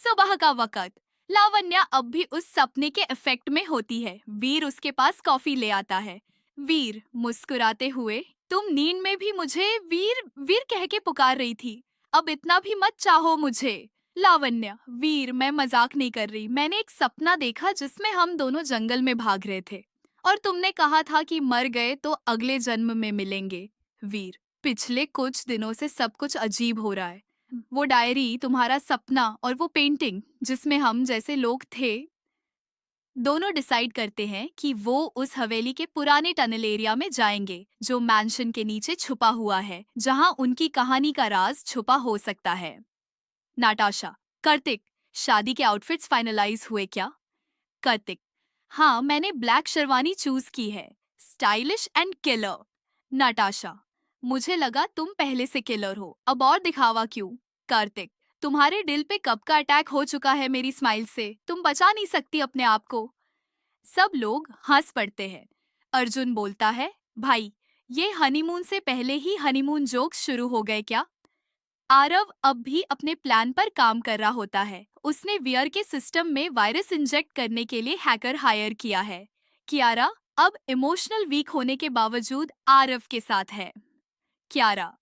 सुबह का वक्त। लावण्या अब भी उस सपने के इफेक्ट में होती है। वीर उसके पास कॉफी ले आता है। वीर मुस्कुराते हुए, तुम नींद में भी मुझे वीर वीर कह के पुकार रही थी। अब इतना भी मत चाहो मुझे। लावण्या, वीर मैं मजाक नहीं कर रही। मैंने एक सपना देखा जिसमें हम दोनों जंगल में भाग रहे थे और तुमने कहा था कि मर गए तो अगले जन्म में मिलेंगे। वीर, पिछले कुछ दिनों से सब कुछ अजीब हो रहा है। वो डायरी, तुम्हारा सपना और वो पेंटिंग जिसमें हम जैसे लोग थे, दोनों डिसाइड करते हैं कि वो उस हवेली के पुराने टनल एरिया में जाएंगे जो मैंशन के नीचे छुपा हुआ है, जहां उनकी कहानी का राज छुपा हो सकता है। नाटाशा, कार्तिक, शादी के आउटफिट्स फाइनलाइज हुए क्या? कार्तिक, हाँ मैंने ब्लैक शेरवानी चूज की है, स्टाइलिश एंड किलर। नाटाशा, मुझे लगा तुम पहले से किलर हो, अब और दिखावा क्यों? कार्तिक, तुम्हारे दिल पे कब का अटैक हो चुका है मेरी स्माइल से, तुम बचा नहीं सकती अपने आप को। सब लोग हंस पड़ते हैं। अर्जुन बोलता है, भाई ये हनीमून से पहले ही हनीमून जोक्स शुरू हो गए क्या? आरव अब भी अपने प्लान पर काम कर रहा होता है। उसने वियर के सिस्टम में वायरस इंजेक्ट करने के लिए हैकर हायर किया है। कियारा अब इमोशनल वीक होने के बावजूद आरव के साथ है। कियारा,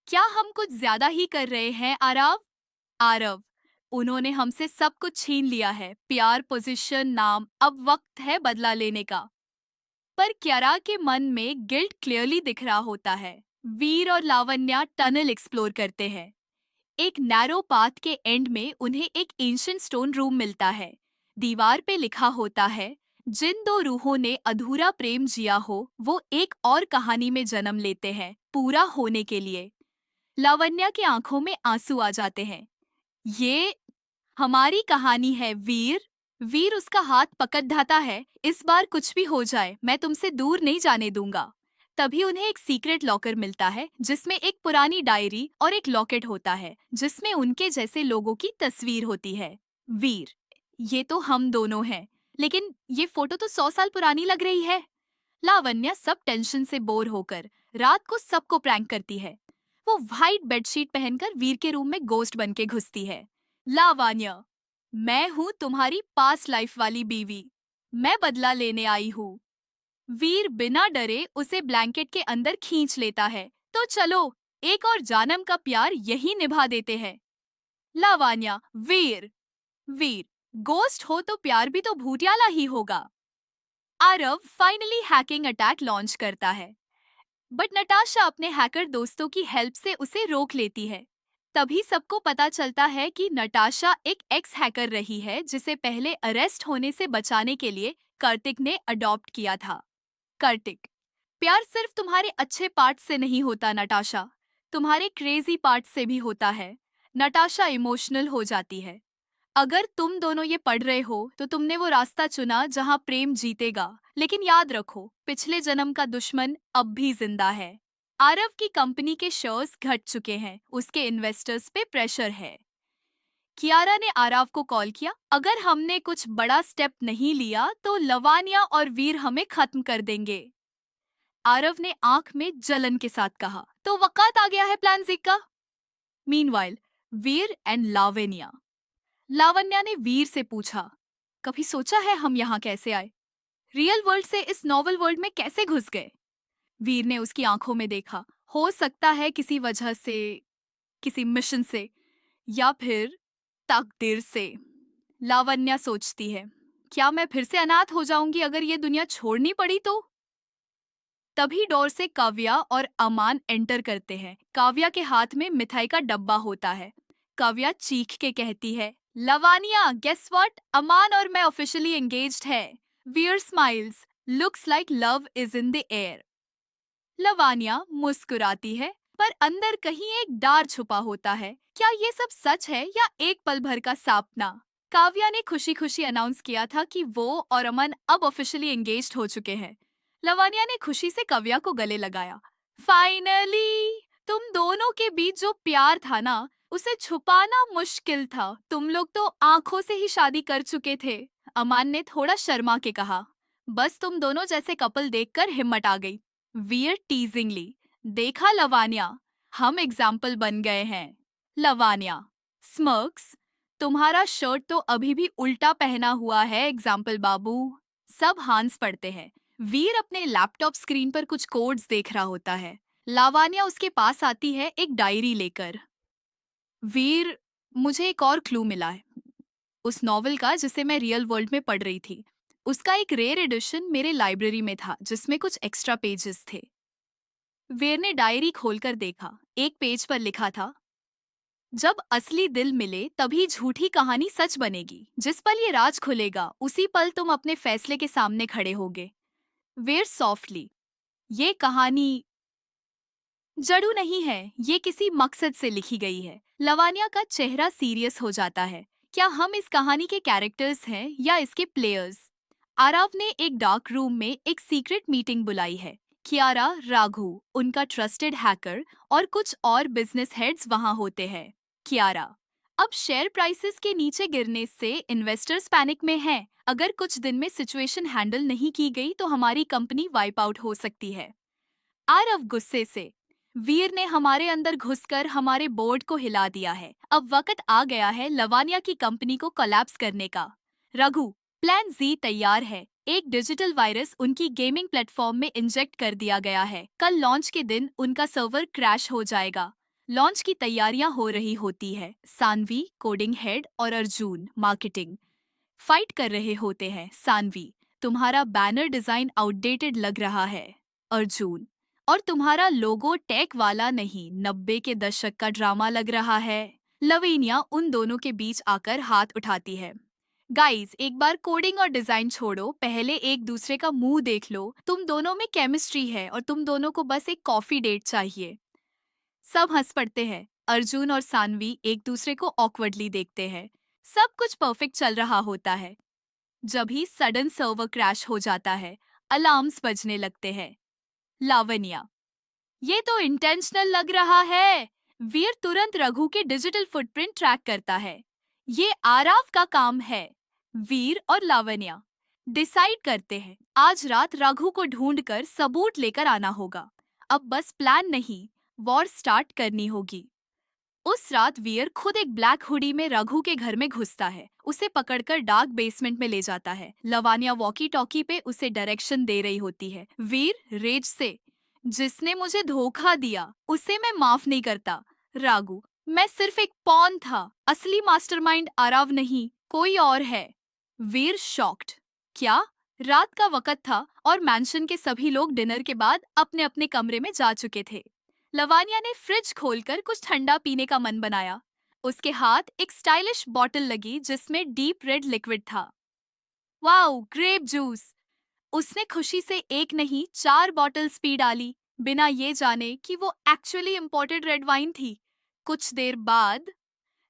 क्या हम कुछ ज्यादा ही कर रहे हैं आरव? आरव, उन्होंने हमसे सब कुछ छीन लिया है, प्यार, पोजीशन, नाम, अब वक्त है बदला लेने का। पर कियारा के मन में गिल्ट क्लियरली दिख रहा होता है। वीर और लावण्या टनल एक्सप्लोर करते हैं। एक नैरो पाथ के एंड में उन्हें एक एंशिएंट स्टोन रूम मिलता है। दीवार पे लिखा होता है, जिन दो रूहों ने अधूरा प्रेम जिया हो वो एक और कहानी में जन्म लेते हैं, पूरा होने के लिए। लावण्या की आंखों में आंसू आ जाते हैं। ये हमारी कहानी है वीर। वीर उसका हाथ पकड़ है। इस बार कुछ भी हो जाए मैं तुमसे दूर नहीं जाने दूंगा। तभी उन्हें एक सीक्रेट लॉकर मिलता है जिसमें एक पुरानी डायरी और एक लॉकेट होता है जिसमें उनके जैसे लोगों की तस्वीर होती है। वीर, ये तो हम दोनों हैं, लेकिन ये फोटो तो 100 साल पुरानी लग रही है। लावण्या सब टेंशन से बोर होकर रात को सबको प्रैंक करती है। वो व्हाइट बेडशीट पहनकर वीर के रूम में गोस्ट बन के घुसती है। लावण्या, मैं हूँ तुम्हारी पास्ट लाइफ वाली बीवी, मैं बदला लेने आई हूँ। वीर बिना डरे उसे ब्लैंकेट के अंदर खींच लेता है। तो चलो एक और जानम का प्यार यही निभा देते हैं। लावण्या, वीर, वीर, गोस्ट हो तो प्यार भी तो भूतियाला ही होगा। Aarav finally hacking attack launch करता है, बट नटाशा अपने हैकर दोस्तों की हेल्प से उसे रोक लेती है। तभी सबको पता चलता है कि नटाशा एक एक्स हैकर रही है जिसे पहले अरेस्ट होने से बचाने के लिए कार्तिक ने अडॉप्ट किया था। कार्तिक, प्यार सिर्फ तुम्हारे अच्छे पार्ट से नहीं होता नटाशा, तुम्हारे क्रेजी पार्ट से भी होता है। नटाशा इमोशनल हो जाती है। अगर तुम दोनों ये पढ़ रहे हो तो तुमने वो रास्ता चुना जहाँ प्रेम जीतेगा, लेकिन याद रखो पिछले जन्म का दुश्मन अब भी जिंदा है। आरव की कंपनी के शेयर्स घट चुके हैं, उसके इन्वेस्टर्स पे प्रेशर है। कियारा ने आरव को कॉल किया, अगर हमने कुछ बड़ा स्टेप नहीं लिया तो लवानिया और वीर हमें खत्म कर देंगे। आरव ने आंख में जलन के साथ कहा, तो वक़्त आ गया है प्लान ज़ी का। Meanwhile, Veer and Lavania. लावण्या ने वीर से पूछा, कभी सोचा है हम यहाँ कैसे आए? रियल वर्ल्ड से इस नॉवल वर्ल्ड में कैसे घुस गए? वीर ने उसकी आंखों में देखा। हो सकता है किसी वजह से, किसी मिशन से, या फिर तकदीर से। लावण्या सोचती है, क्या मैं फिर से अनाथ हो जाऊंगी अगर ये दुनिया छोड़नी पड़ी तो? तभी डोर से काव्या और अमान एंटर करते हैं। काव्या के हाथ में मिठाई का डब्बा होता है। काव्या चीख के कहती है, लवानिया गेस व्हाट, अमान और मैं ऑफिशियली एंगेज्ड है। Veer smiles, looks like love is in the air. Lavania मुस्कुराती है, पर अंदर कहीं एक डर छुपा होता है। क्या ये सब सच है या एक पल भर का सपना? काव्या ने खुशी खुशी अनाउंस किया था कि वो और अमन अब ऑफिशियली एंगेज्ड हो चुके हैं। लवानिया ने खुशी से काव्या को गले लगाया। फाइनली, तुम दोनों के बीच जो प्यार था ना, उसे छुपाना मुश्किल था। तुम लोग तो आंखों से ही शादी कर चुके थे। अमान ने थोड़ा शर्मा के कहा, बस तुम दोनों जैसे कपल देखकर हिम्मत आ गई। वीर टीजिंगली, देखा लवानिया, हम एग्जाम्पल बन गए हैं। लवानिया स्मर्क्स, तुम्हारा शर्ट तो अभी भी उल्टा पहना हुआ है एग्जाम्पल बाबू। सब हंस पड़ते हैं। वीर अपने लैपटॉप स्क्रीन पर कुछ कोड्स देख रहा होता है। लावानिया उसके पास आती है एक डायरी लेकर। वीर, मुझे एक और क्लू मिला है, उस नॉवेल का जिसे मैं रियल वर्ल्ड में पढ़ रही थी। उसका एक रेयर एडिशन मेरे लाइब्रेरी में था जिसमें कुछ एक्स्ट्रा पेजेस थे। वीर ने डायरी खोलकर देखा। एक पेज पर लिखा था, जब असली दिल मिले तभी झूठी कहानी सच बनेगी। जिस पल ये राज खुलेगा उसी पल तुम अपने फैसले के सामने खड़े होगे। वेयर सॉफ्टली, ये कहानी जड़ू नहीं है, ये किसी मकसद से लिखी गई है। लवानिया का चेहरा सीरियस हो जाता है। क्या हम इस कहानी के कैरेक्टर्स हैं या इसके प्लेयर्स? आरव ने एक डार्क रूम में एक सीक्रेट मीटिंग बुलाई है। कियारा, राघु, उनका ट्रस्टेड हैकर और कुछ और बिजनेस हेड्स वहां होते हैं। कियारा, अब शेयर प्राइसेस के नीचे गिरने से इन्वेस्टर्स पैनिक में हैं। अगर कुछ दिन में सिचुएशन हैंडल नहीं की गई तो हमारी कंपनी वाइप आउट हो सकती है। आरव गुस्से से, वीर ने हमारे अंदर घुसकर हमारे बोर्ड को हिला दिया है। अब वक्त आ गया है लवानिया की कंपनी को कोलैप्स करने का। रघु, प्लान जी तैयार है। एक डिजिटल वायरस उनकी गेमिंग प्लेटफॉर्म में इंजेक्ट कर दिया गया है। कल लॉन्च के दिन उनका सर्वर क्रैश हो जाएगा। लॉन्च की तैयारियां हो रही होती है। सानवी, कोडिंग हेड, और अर्जुन, मार्केटिंग, फाइट कर रहे होते हैं। सानवी, तुम्हारा बैनर डिजाइन आउटडेटेड लग रहा है। अर्जुन, और तुम्हारा लोगो टेक वाला नहीं, 90 के दशक का ड्रामा लग रहा है। लवीनिया उन दोनों के बीच आकर हाथ उठाती है। गाइस, एक बार कोडिंग और डिजाइन छोड़ो, पहले एक दूसरे का मुंह देख लो। तुम दोनों में केमिस्ट्री है और तुम दोनों को बस एक कॉफी डेट चाहिए। सब हंस पड़ते हैं। अर्जुन और सानवी एक दूसरे को ऑकवर्डली देखते हैं। सब कुछ परफेक्ट चल रहा होता है, जब ही सडन सर्वर क्रैश हो जाता है। अलार्म्स बजने लगते हैं। लावण्या, ये तो इंटेंशनल लग रहा है। वीर तुरंत रघु के डिजिटल फुटप्रिंट ट्रैक करता है। ये आराव का काम है। वीर और लावण्या डिसाइड करते हैं आज रात रघु को ढूंढकर सबूत लेकर आना होगा। अब बस प्लान नहीं, वॉर स्टार्ट करनी होगी। उस रात वीर खुद एक ब्लैक हुडी में रघु के घर में घुसता है। उसे पकड़कर डार्क बेसमेंट में ले जाता है। लवानिया वॉकी टॉकी पे उसे डायरेक्शन दे रही होती है। वीर रेज से, जिसने मुझे धोखा दिया उसे मैं माफ नहीं करता। राघु, मैं सिर्फ एक पॉन था, असली मास्टरमाइंड आरव नहीं, कोई और है। वीर शॉक्ड, क्या? रात का वक्त था और मैंशन के सभी लोग डिनर के बाद अपने अपने कमरे में जा चुके थे। लवानिया ने फ्रिज खोलकर कुछ ठंडा पीने का मन बनाया। उसके हाथ एक स्टाइलिश बॉटल लगी जिसमें डीप रेड लिक्विड था। Wow, grape juice! उसने खुशी से एक नहीं 4 बॉटल्स पी डाली, बिना ये जाने कि वो एक्चुअली इम्पोर्टेड रेड वाइन थी। कुछ देर बाद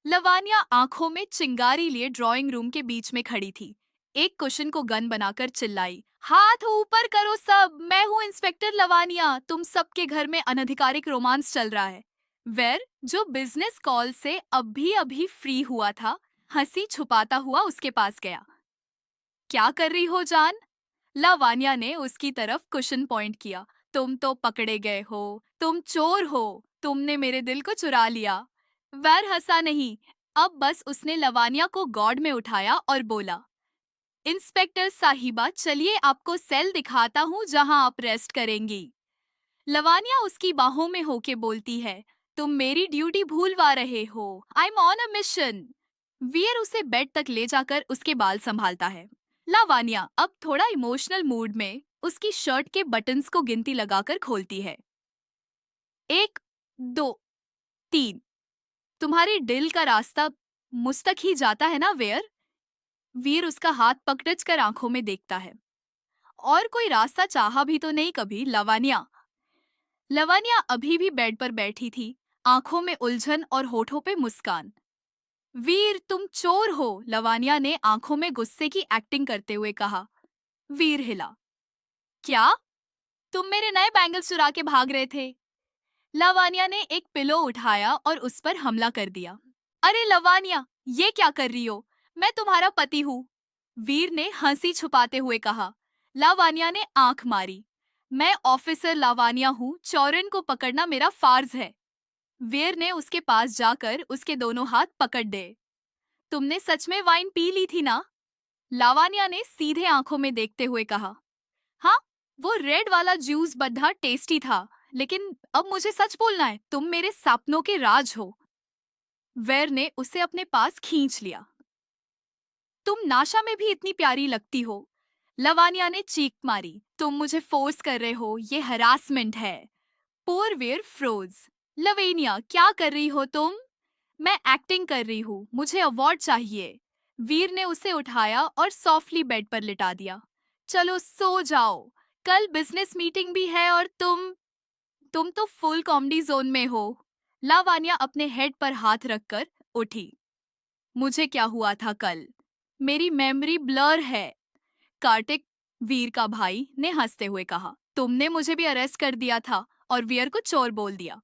लवानिया आंखों में चिंगारी लिए ड्राइंग रूम के बीच में खड़ी थी। एक कुशन को गन बनाकर चिल्लाई, हाथ ऊपर करो सब, मैं हूँ इंस्पेक्टर लवानिया, तुम सबके घर में अनधिकारिक रोमांस चल रहा है। वेर, जो बिजनेस कॉल से अभी अभी फ्री हुआ था, हंसी छुपाता हुआ उसके पास गया। क्या कर रही हो जान? लावानिया ने उसकी तरफ कुशन पॉइंट किया। तुम तो पकड़े गए हो, तुम चोर हो, तुमने मेरे दिल को चुरा लिया। वैर हंसा नहीं, अब बस उसने लवानिया को गॉड में उठाया और बोला, इंस्पेक्टर साहिबा, चलिए आपको सेल दिखाता हूँ जहाँ आप रेस्ट करेंगी। लवानिया उसकी बाहों में होके बोलती है, तुम मेरी ड्यूटी भूलवा रहे हो, I am on a mission. Veer उसे बेड तक ले जाकर उसके बाल संभालता है। लावानिया अब थोड़ा इमोशनल मूड में उसकी शर्ट के बटन्स को गिनती लगाकर खोलती है। 1, 2, 3। तुम्हारे दिल का रास्ता मुझ तक ही जाता है ना वेयर? वीर उसका हाथ पकड़ कर आंखों में देखता है। और कोई रास्ता चाहा भी तो नहीं कभी लवानिया? लवानिया अभी भी बेड पर बैठी थी, आंखों में उलझन और होठों पे मुस्कान। वीर, तुम चोर हो, लवानिया ने आंखों में गुस्से की एक्टिंग करते हुए कहा। वीर हिला। क्या? तुम मेरे नए बैंगल्स चुरा के भाग रहे थे? लवानिया ने एक पिलो उठाया और उस पर हमला कर दिया। अरे लवानिया, ये क्या कर रही हो? मैं तुम्हारा पति हूँ। वीर ने हंसी छुपाते हुए कहा। लावानिया ने आंख मारी। मैं ऑफिसर लावानिया हूँ, चौरन को पकड़ना मेरा फर्ज है। वीर ने उसके पास जाकर उसके दोनों हाथ पकड़ दे। तुमने सच में वाइन पी ली थी ना? लावानिया ने सीधे आंखों में देखते हुए कहा। हाँ, वो रेड वाला जूस बद्धा टेस्टी था, लेकिन अब मुझे सच बोलना है, तुम मेरे सपनों के राज हो। वेर ने उसे अपने पास खींच लिया। तुम नाशा में भी इतनी प्यारी लगती हो। लवानिया ने चीख मारी। तुम मुझे फोर्स कर रहे हो, ये हरासमेंट है। पोर वेयर फ्रोज। लवेनिया, क्या कर रही हो तुम? मैं एक्टिंग कर रही हूँ, मुझे अवार्ड चाहिए। वीर ने उसे उठाया और सॉफ्टली बेड पर लिटा दिया। चलो सो जाओ, कल बिजनेस मीटिंग भी है और तुम तो फुल कॉमेडी जोन में हो। लावानिया अपने हेड पर हाथ रखकर उठी। मुझे क्या हुआ था कल? मेरी मेमोरी ब्लर है। कार्तिक, वीर का भाई, ने हंसते हुए कहा। तुमने मुझे भी अरेस्ट कर दिया था और वीर को चोर बोल दिया।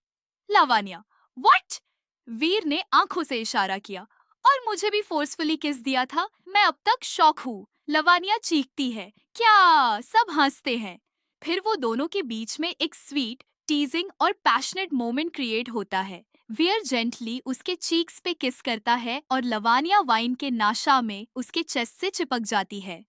लावानिया, व्हाट? वीर ने आंखों से इशारा किया। और मुझे भी फोर्सफुली किस दिया था। मैं अब तक शॉक हूँ। लवानिया चीखती है। क्या? सब हंसते हैं। फिर वो दोनों के बीच में एक स्वीट, टीजिंग और पैशनेट मोमेंट क्रिएट होता है। वियर जेंटली उसके चीक्स पे किस करता है और लवानिया वाइन के नाशा में उसके चेस्ट से चिपक जाती है।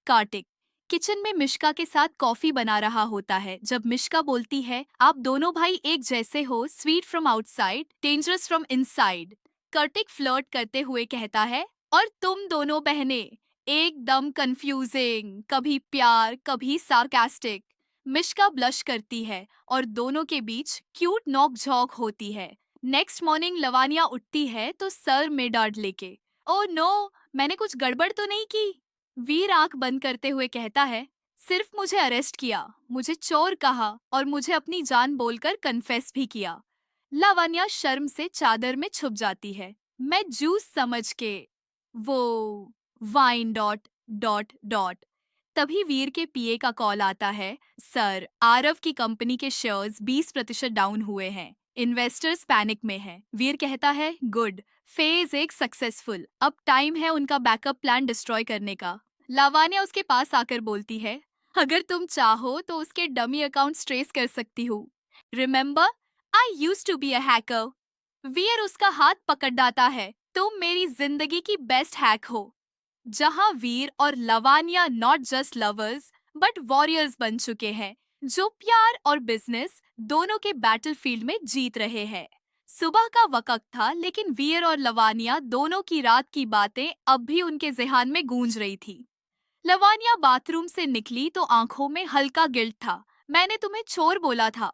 कार्तिक किचन में मिश्का के साथ कॉफी बना रहा होता है जब मिश्का बोलती है, आप दोनों भाई एक जैसे हो, sweet from outside, dangerous from inside. Kartik flirt करते हुए कहता है, और तुम दोनों बहनें एकदम कंफ्यूजिंग, कभी प्यार कभी सार्कास्टिक। मिश्का ब्लश करती है और दोनों के बीच क्यूट नोक झोंक होती है। नेक्स्ट मॉर्निंग लवानिया उठती है तो सर में डांट लेके, ओ नो, मैंने कुछ गड़बड़ तो नहीं की? वीर आंख बंद करते हुए कहता है, सिर्फ मुझे अरेस्ट किया, मुझे चोर कहा और मुझे अपनी जान बोलकर कन्फेस भी किया। लावण्या शर्म से चादर में छुप जाती है। मैं जूस समझ के वो वाइन डॉट डॉट डॉट। तभी वीर के पीए का कॉल आता है। सर, आरव की कंपनी के शेयर्स 20% डाउन हुए हैं। इन्वेस्टर्स पैनिक में हैं। वीर कहता है, गुड, फेज एक सक्सेसफुल, अब टाइम है उनका बैकअप प्लान डिस्ट्रॉय करने का। लावानिया उसके पास आकर बोलती है, अगर तुम चाहो तो उसके डमी अकाउंट ट्रेस कर सकती हूँ। Remember, I use to be a hacker. Veer उसका हाथ पकड़ डाता है। तुम मेरी जिंदगी की बेस्ट हैक हो। जहां वीर और Lavania not just lovers but warriors बन चुके हैं, जो प्यार और बिजनेस दोनों के बैटलफील्ड में जीत रहे हैं। सुबह का वक्त था, लेकिन वीर और लवानिया दोनों की रात की बातें अब भी उनके ज़ेहन में गूंज रही थी। लवानिया बाथरूम से निकली तो आंखों में हल्का गिल्ट था। मैंने तुम्हें चोर बोला था।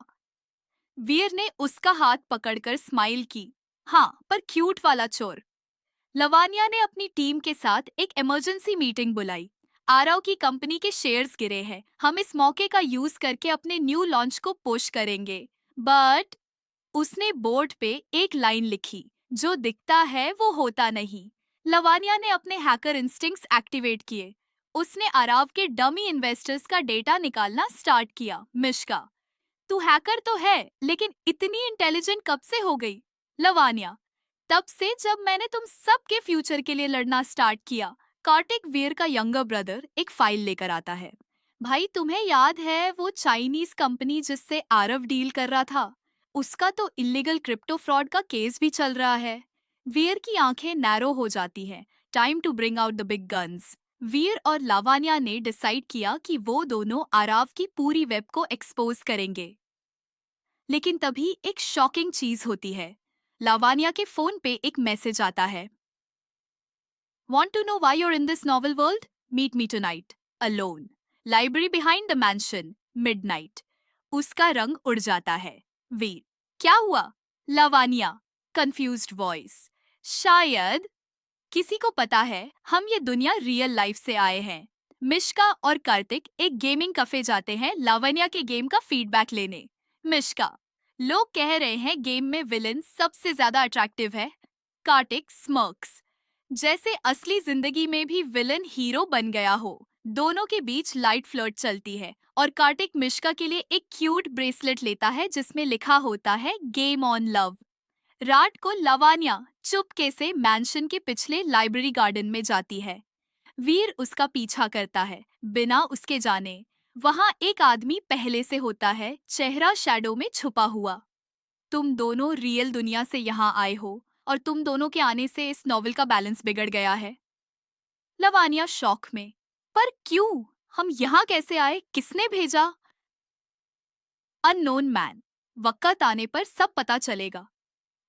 वीर ने उसका हाथ पकड़कर स्माइल की। हाँ, पर क्यूट वाला चोर। लवानिया ने अपनी टीम के साथ एक इमरजेंसी मीटिंग बुलाई। आरव की कंपनी के शेयर्स गिरे हैं। हम इस मौके का यूज करके अपने न्यू लॉन्च को पुश करेंगे। बट उसने बोर्ड पे एक लाइन लिखी, जो दिखता है वो होता नहीं। लवानिया ने अपने हैकर इंस्टिंक्ट्स एक्टिवेट किए। उसने आराव के डमी इन्वेस्टर्स का डेटा निकालना स्टार्ट किया। मिश्का, तू हैकर तो है, लेकिन इतनी इंटेलिजेंट कब से हो गई? लवानिया, तब से जब मैंने तुम सबके फ्यूचर के लिए लड़ना स्टार्ट किया। कार्तिक, वीर का यंगर ब्रदर, एक फाइल लेकर आता है। भाई, तुम्हें याद है वो चाइनीज कंपनी जिससे आरव डील कर रहा था? उसका तो इलीगल क्रिप्टो फ्रॉड का केस भी चल रहा है। वीर की आंखें नैरो हो जाती हैं। Time to bring out the big guns. Veer और लावानिया ने डिसाइड किया कि वो दोनों आराव की पूरी वेब को एक्सपोज करेंगे। लेकिन तभी एक शॉकिंग चीज होती है। लावानिया के फोन पे एक मैसेज आता है। Want to know why you're in this novel world? Meet me tonight, alone. Library behind the mansion, midnight. उसका रंग उड़ जाता है। वीर, क्या हुआ? Lavania, confused voice. शायद किसी को पता है हम ये दुनिया रियल लाइफ से आए हैं। मिश्का और कार्तिक एक गेमिंग कफे जाते हैं लावण्या के गेम का फीडबैक लेने। मिश्का, लोग कह रहे हैं गेम में विलन सबसे ज्यादा अट्रैक्टिव है। कार्तिक स्मर्क्स, जैसे असली जिंदगी में भी विलन हीरो बन गया हो। दोनों के बीच लाइट फ्लर्ट चलती है और कार्तिक मिश्का के लिए एक क्यूट ब्रेसलेट लेता है जिसमें लिखा होता है गेम ऑन लव। रात को लवानिया चुपके से मैंशन के पिछले लाइब्रेरी गार्डन में जाती है। वीर उसका पीछा करता है बिना उसके जाने। वहां एक आदमी पहले से होता है, चेहरा शैडो में छुपा हुआ। तुम दोनों रियल दुनिया से यहाँ आए हो और तुम दोनों के आने से इस नॉवल का बैलेंस बिगड़ गया है। लवानिया शॉक में, पर क्यों? हम यहाँ कैसे आए? किसने भेजा? अननोन मैन, वक्त आने पर सब पता चलेगा।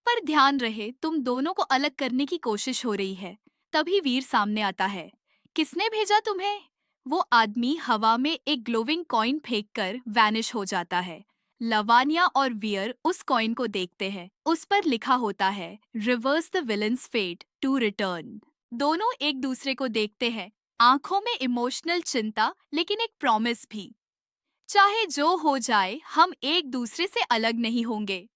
पर ध्यान रहे, तुम दोनों को अलग करने की कोशिश हो रही है। तभी वीर सामने आता है। किसने भेजा तुम्हें? वो आदमी हवा में एक ग्लोविंग कॉइन फेंककर वैनिश हो जाता है। लवानिया और वीर उस कॉइन को देखते हैं। उस पर लिखा होता है, reverse the villain's fate to return. दोनों एक दूसरे को देखते हैं, आंखों में इमोशनल चिंता, लेकिन एक प्रॉमिस भी। चाहे जो हो जाए, हम एक दूसरे से अलग नहीं होंगे।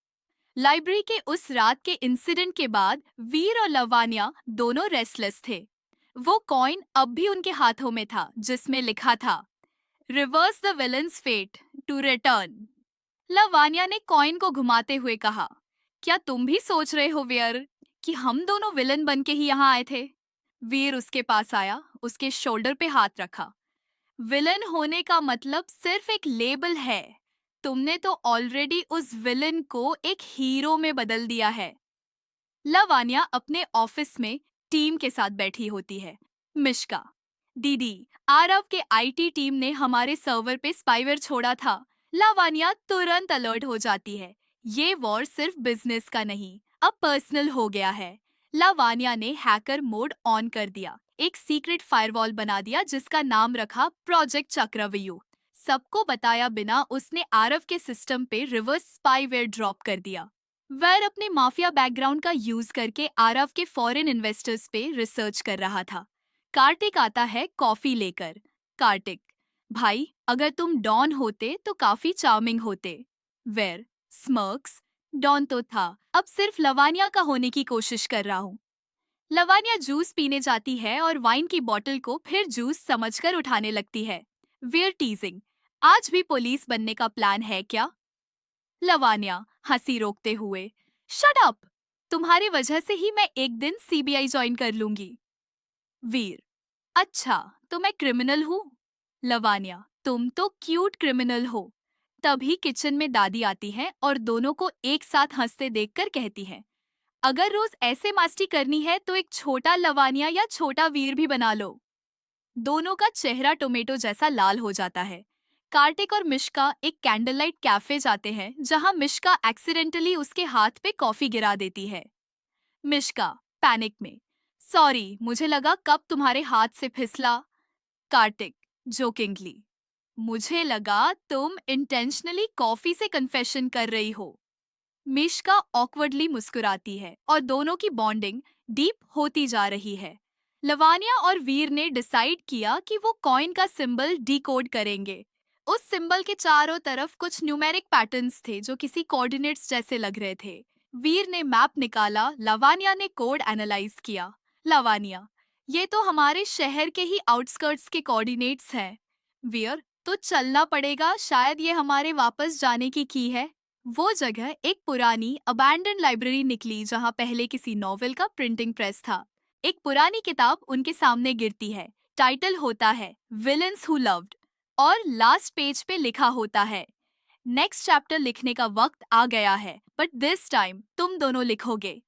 लाइब्रेरी के उस रात के इंसिडेंट के बाद वीर और लवानिया दोनों रेस्टलेस थे। वो कॉइन अब भी उनके हाथों में था, जिसमें लिखा था, reverse the villain's fate to return. Lavania ने कॉइन को घुमाते हुए कहा, क्या तुम भी सोच रहे हो वीर कि हम दोनों विलन बन के ही यहाँ आए थे? वीर उसके पास आया, उसके शोल्डर पे हाथ रखा। विलन होने का मतलब सिर्फ एक लेबल है। तुमने तो ऑलरेडी उस विलन को एक हीरो में बदल दिया है। लवानिया अपने ऑफिस में टीम के साथ बैठी होती है। मिश्का, दीदी, आरव के आईटी टीम ने हमारे सर्वर पे स्पाईवेयर छोड़ा था। लवानिया तुरंत अलर्ट हो जाती है। ये वॉर सिर्फ बिजनेस का नहीं, अब पर्सनल हो गया है। लवानिया ने हैकर मोड ऑन कर दिया, एक सीक्रेट फायरवॉल बना दिया जिसका नाम रखा प्रोजेक्ट चक्रव्यूह। सबको बताया बिना उसने आरव के सिस्टम पे रिवर्स स्पाईवेयर ड्रॉप कर दिया। वैर अपने माफिया बैकग्राउंड का यूज करके आरव के फॉरेन इन्वेस्टर्स पे रिसर्च कर रहा था। कार्तिक आता है कॉफी लेकर। कार्तिक, भाई, अगर तुम डॉन होते तो काफी चार्मिंग होते। वेर स्मर्क्स, डॉन तो था, अब सिर्फ लवानिया का होने की कोशिश कर रहा हूँ। लवानिया जूस पीने जाती है और वाइन की बोतल को फिर जूस समझकर उठाने लगती है। वेयर टीजिंग, आज भी पुलिस बनने का प्लान है क्या? लवानिया हंसी रोकते हुए, शट अप! तुम्हारी वजह से ही मैं एक दिन सीबीआई ज्वाइन कर लूंगी। वीर, अच्छा, तो मैं क्रिमिनल हूँ? लवानिया, तुम तो क्यूट क्रिमिनल हो। तभी किचन में दादी आती है और दोनों को एक साथ हंसते देखकर कहती है, अगर रोज ऐसे मस्ती करनी है तो एक छोटा लवानिया या छोटा वीर भी बना लो। दोनों का चेहरा टोमेटो जैसा लाल हो जाता है। कार्तिक और मिश्का एक कैंडल लाइट कैफे जाते हैं, जहां मिश्का एक्सीडेंटली उसके हाथ पे कॉफी गिरा देती है। मिश्का पैनिक में, सॉरी, मुझे लगा कप तुम्हारे हाथ से फिसला। कार्तिक जोकिंगली, मुझे लगा तुम इंटेंशनली कॉफी से कन्फेशन कर रही हो। मिश्का ऑकवर्डली मुस्कुराती है और दोनों की बॉन्डिंग डीप होती जा रही है। लवानिया और वीर ने डिसाइड किया कि वो कॉइन का सिंबल डिकोड करेंगे। उस सिंबल के चारों तरफ कुछ न्यूमेरिक पैटर्न्स थे जो किसी कोऑर्डिनेट्स जैसे लग रहे थे। वीर ने मैप निकाला, लवानिया ने कोड एनालाइज किया। लवानिया, ये तो हमारे शहर के ही आउटस्कर्ट्स के कोऑर्डिनेट्स हैं। वीर, तो चलना पड़ेगा, शायद ये हमारे वापस जाने की है। वो जगह एक पुरानी अबैंडन लाइब्रेरी निकली जहां पहले किसी नॉवेल का प्रिंटिंग प्रेस था। एक पुरानी किताब उनके सामने गिरती है। टाइटल होता है विलन्स हु लव्ड और लास्ट पेज पे लिखा होता है, नेक्स्ट चैप्टर लिखने का वक्त आ गया है, बट दिस टाइम तुम दोनों लिखोगे।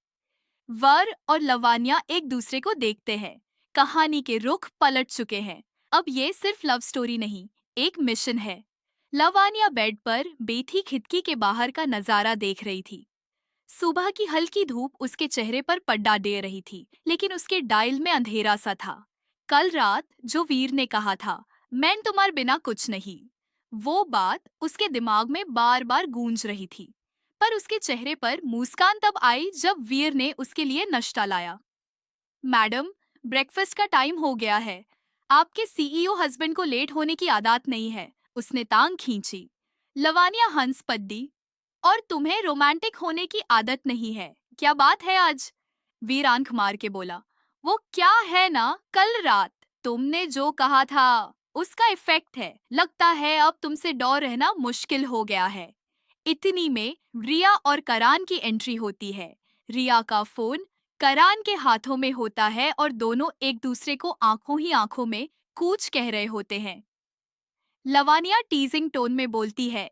वर और लवानिया एक दूसरे को देखते हैं। कहानी के रुख पलट चुके हैं। अब ये सिर्फ लव स्टोरी नहीं, एक मिशन है। लवानिया बेड पर बेथी खिड़की के बाहर का नजारा देख रही थी। सुबह की हल्की धूप उसके चेहरे पर पड्डा दे रही थी, लेकिन उसके डायल में अंधेरा सा था। कल रात जो वीर ने कहा था, मैं तुम्हारे बिना कुछ नहीं, वो बात उसके दिमाग में बार बार गूंज रही थी। पर उसके चेहरे पर मुस्कान तब आई जब वीर ने उसके लिए नाश्ता लाया। मैडम, ब्रेकफास्ट का टाइम हो गया है। आपके सीईओ हस्बैंड को लेट होने की आदत नहीं है। उसने टांग खींची। लवानिया हंस पड्डी, और तुम्हें रोमांटिक होने की आदत नहीं है। क्या बात है आज? वीर आंख मार के बोला, वो क्या है ना, कल रात तुमने जो कहा था उसका इफेक्ट है। लगता है अब तुमसे डर रहना मुश्किल हो गया है। इतनी में रिया और करान की एंट्री होती है। रिया का फोन करान के हाथों में होता है और दोनों एक दूसरे को आंखों ही आंखों में कूच कह रहे होते हैं। लवानिया टीजिंग टोन में बोलती है,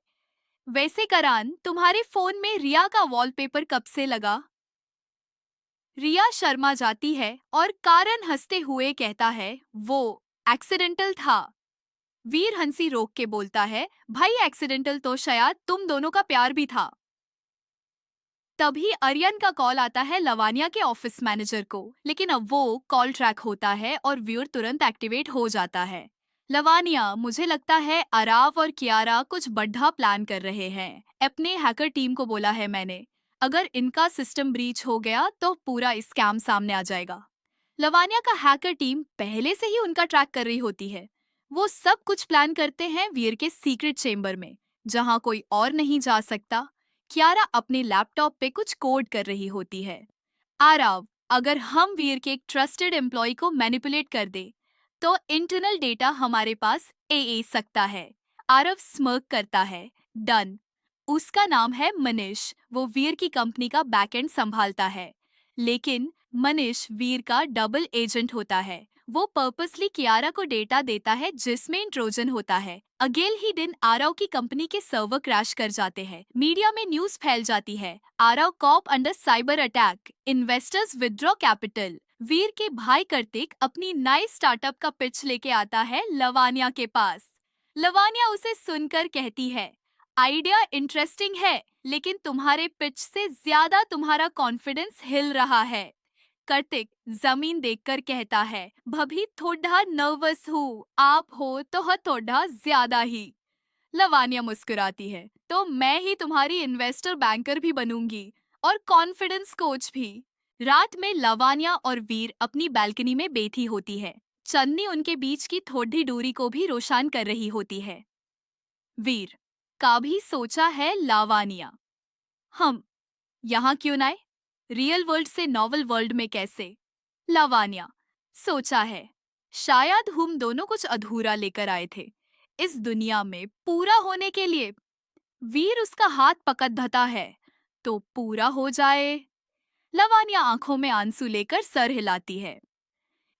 वैसे करान, तुम्हारे फोन में रिया का वॉलपेपर कब से लगा? रिया शर्मा जाती है और कारण हंसते हुए कहता है, वो एक्सीडेंटल था। वीर हंसी रोक के बोलता है, भाई एक्सीडेंटल तो शायद तुम दोनों का प्यार भी था। तभी अरियन का कॉल आता है लवानिया के ऑफिस मैनेजर को, लेकिन अब वो कॉल ट्रैक होता है और व्यूअर तुरंत एक्टिवेट हो जाता है। लवानिया, मुझे लगता है अराव और कियारा कुछ बढ़ा प्लान कर रहे हैं। अपने हैकर टीम को बोला है मैंने, अगर इनका सिस्टम ब्रीच हो गया तो पूरा स्कैम सामने आ जाएगा। लवानिया का हैकर टीम पहले से ही उनका ट्रैक कर रही होती है। वो सब कुछ प्लान करते हैं वीर के सीक्रेट चेम्बर में, जहां कोई और नहीं जा सकता। कियारा अपने लैपटॉप पे कुछ कोड कर रही होती है। आरव, अगर हम वीर के एक ट्रस्टेड एम्प्लॉय को मैनिपुलेट कर दे तो इंटरनल डेटा हमारे पास ए सकता है। आरव स्मर्क करता है। डन। उसका नाम है मनीष, वो वीर की कंपनी का बैकएंड संभालता है। लेकिन मनीष वीर का डबल एजेंट होता है। वो पर्पसली कियारा को डेटा देता है जिसमें ट्रोजन होता है। अगेल ही दिन आरव की कंपनी के सर्वर क्रैश कर जाते हैं। मीडिया में न्यूज फैल जाती है, Aarav cop under cyber attack, investors withdraw capital. Veer के भाई कार्तिक अपनी नई स्टार्टअप का पिच लेके आता है लवानिया के पास। लवानिया उसे सुनकर कहती है, आइडिया इंटरेस्टिंग है, लेकिन तुम्हारे पिच से ज्यादा तुम्हारा कॉन्फिडेंस हिल रहा है। कार्तिक जमीन देखकर कहता है, भभी थोड़ा नर्वस हूँ, आप हो तो थोड़ा ज्यादा ही। लवानिया मुस्कुराती है, तो मैं ही तुम्हारी इन्वेस्टर बैंकर भी बनूंगी और कॉन्फिडेंस कोच भी। रात में लवानिया और वीर अपनी बालकनी में बैठी होती है। चन्नी उनके बीच की थोड़ी दूरी को भी रोशन कर रही होती है। वीर, का भी सोचा है लावानिया, हम यहाँ क्यों ना आए? रियल वर्ल्ड से नॉवल वर्ल्ड में कैसे? लावानिया, सोचा है, शायद हम दोनों कुछ अधूरा लेकर आए थे इस दुनिया में पूरा होने के लिए। वीर उसका हाथ पकड़ता है, तो पूरा हो जाए। लावानिया आंखों में आंसू लेकर सर हिलाती है।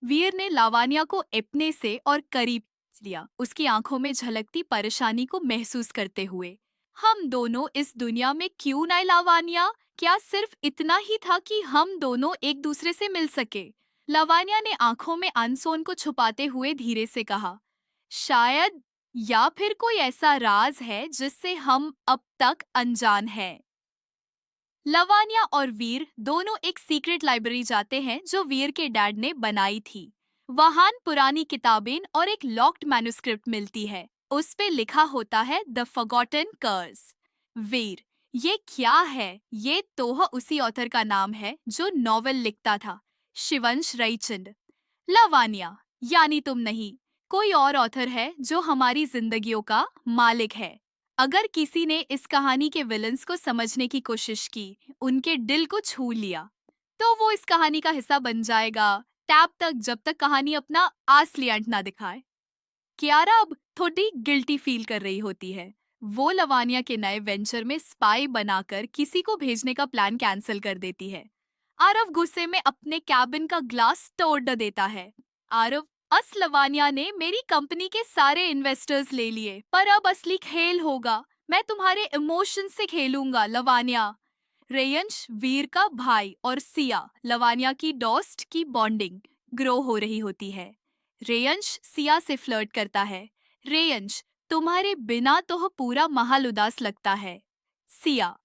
वीर ने लावानिया को अपने से और करीब लिया, उसकी आंखों में झलकती परेशानी को महसूस करते हुए। हम दोनों इस दुनिया में क्यों ना आए लावानिया? क्या सिर्फ इतना ही था कि हम दोनों एक दूसरे से मिल सके? लावानिया ने आंखों में आंसुओं को छुपाते हुए धीरे से कहा, शायद, या फिर कोई ऐसा राज है जिससे हम अब तक अनजान हैं। लवानिया और वीर दोनों एक सीक्रेट लाइब्रेरी जाते हैं जो वीर के डैड ने बनाई थी। वहां पुरानी किताबें और एक लॉक्ड मैन्युस्क्रिप्ट मिलती है। उस पे लिखा होता है द फॉरगॉटन कर्स। वीर, ये क्या है? ये तो उसी ऑथर का नाम है जो नॉवेल लिखता था, शिवंश रईचंद। लवानिया, यानी तुम नहीं, कोई और ऑथर है जो हमारी जिंदगियों का मालिक है। अगर किसी ने इस कहानी के विलन्स को समझने की कोशिश की, उनके दिल को छू लिया, तो वो इस कहानी का हिस्सा बन जाएगा, तब तक जब तक कहानी अपना असली अंत ना दिखाए। कियारा अब थोड़ी गिल्टी फील कर रही होती है। वो लवानिया के नए वेंचर में स्पाई बनाकर किसी को भेजने का प्लान कैंसिल कर देती है। आरव गुस्से में अपने कैबिन का ग्लास तोड़ देता है। आरव, लवानिया ने मेरी कंपनी के सारे इन्वेस्टर्स ले लिए, पर अब असली खेल होगा। मैं तुम्हारे इमोशन से खेलूंगा लवानिया। रेयंश वीर का भाई और सिया लवानिया की दोस्त की बॉन्डिंग ग्रो हो रही होती है। रेयंश सिया से फ्लर्ट करता है। रेयंश, तुम्हारे बिना तो पूरा महल उदास लगता है। सिया,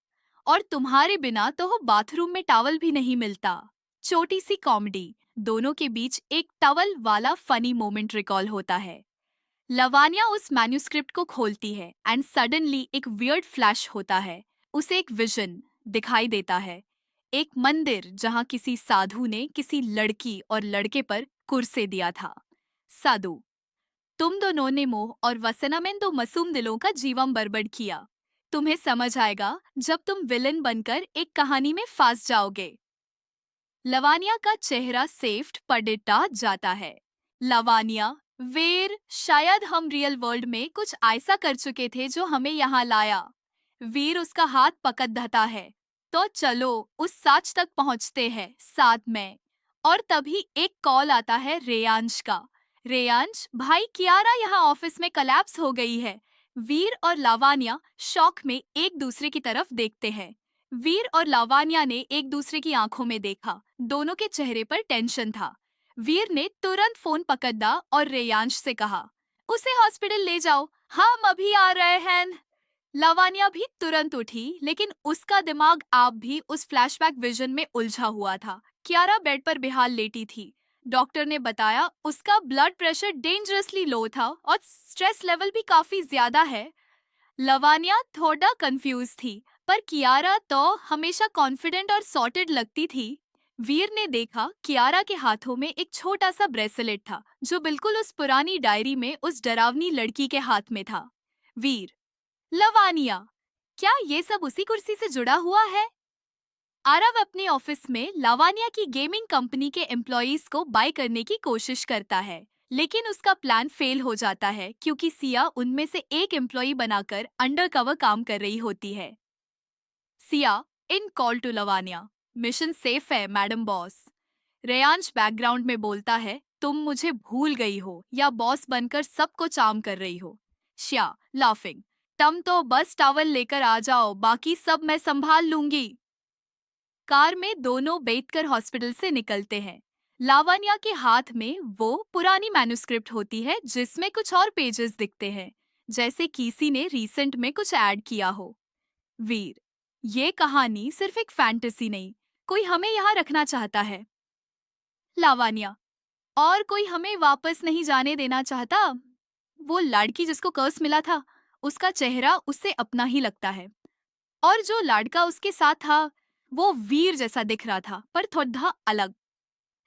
और तुम्हारे बिना तो बाथरूम में टॉवल भी नहीं मिलता। छोटी सी कॉमेडी, दोनों के बीच एक टॉवल वाला फनी मोमेंट रिकॉल होता है। लवानिया उस मैन्युस्क्रिप्ट को खोलती है एंड सडनली एक वियर्ड फ्लैश होता है। उसे एक विजन दिखाई देता है, एक मंदिर जहां किसी साधु ने किसी लड़की और लड़के पर कुर्से दिया था। साधु, तुम दोनों ने मोह और वसना में दो मासूम दिलों का जीवन बर्बाद किया। तुम्हें समझ आएगा जब तुम विलन बनकर एक कहानी में फंस जाओगे। लवानिया का चेहरा सेफ्ट पड़ता जाता है। लवानिया, वीर, शायद हम रियल वर्ल्ड में कुछ ऐसा कर चुके थे जो हमें यहाँ लाया। वीर उसका हाथ पकड़ धता है। तो चलो उस साच तक पहुँचते हैं साथ में। और तभी एक कॉल आता है रेयांश का। रेयांश, भाई कियारा यहाँ ऑफिस में कलैप्स हो गई है। वीर और लावानिया शॉक में एक दूसरे की तरफ देखते हैं। वीर और लावानिया ने एक दूसरे की आंखों में देखा। दोनों के चेहरे पर टेंशन था। वीर ने तुरंत फोन पकड़ा और रेयांश से कहा, उसे हॉस्पिटल ले जाओ, हम अभी आ रहे हैं। लावानिया भी तुरंत उठी, लेकिन उसका दिमाग आप भी उस फ्लैशबैक विजन में उलझा हुआ था। कियारा बेड पर बेहाल लेटी थी। डॉक्टर ने बताया उसका ब्लड प्रेशर डेंजरसली लो था और स्ट्रेस लेवल भी काफी ज्यादा है। लवानिया थोड़ा कंफ्यूज थी, पर कियारा तो हमेशा कॉन्फिडेंट और सॉर्टेड लगती थी। वीर ने देखा कियारा के हाथों में एक छोटा सा ब्रेसलेट था, जो बिल्कुल उस पुरानी डायरी में उस डरावनी लड़की के हाथ में था। वीर, लवानिया, क्या ये सब उसी कुर्सी से जुड़ा हुआ है? आरव अपने ऑफिस में लावानिया की गेमिंग कंपनी के एम्प्लॉयज को बाय करने की कोशिश करता है, लेकिन उसका प्लान फेल हो जाता है क्योंकि सिया उनमें से एक एम्प्लॉय बनाकर अंडरकवर काम कर रही होती है। Siya, in call to Lavania, mission safe है मैडम बॉस। रेयांश बैकग्राउंड में बोलता है, तुम मुझे भूल गई हो या बॉस बनकर सबको चार्म कर रही हो। श्या, लाफिंग, तुम तो बस टावल लेकर आ जाओ, बाकी सब मैं संभाल लूंगी। कार में दोनों बैठकर हॉस्पिटल से निकलते हैं। लावण्या के हाथ में वो पुरानी मैन्युस्क्रिप्ट होती है जिसमें कुछ और पेजेस दिखते हैं, जैसे किसी ने रीसेंट में कुछ ऐड किया हो। वीर, ये कहानी सिर्फ एक फैंटेसी नहीं, कोई हमें यहाँ रखना चाहता है। लावण्या, और कोई हमें वापस नहीं जाने देना चाहता। वो लड़की जिसको कर्स मिला था, उसका चेहरा उससे अपना ही लगता है। और जो लड़का उसके साथ था, वो वीर जैसा दिख रहा था, पर थोड़ा अलग।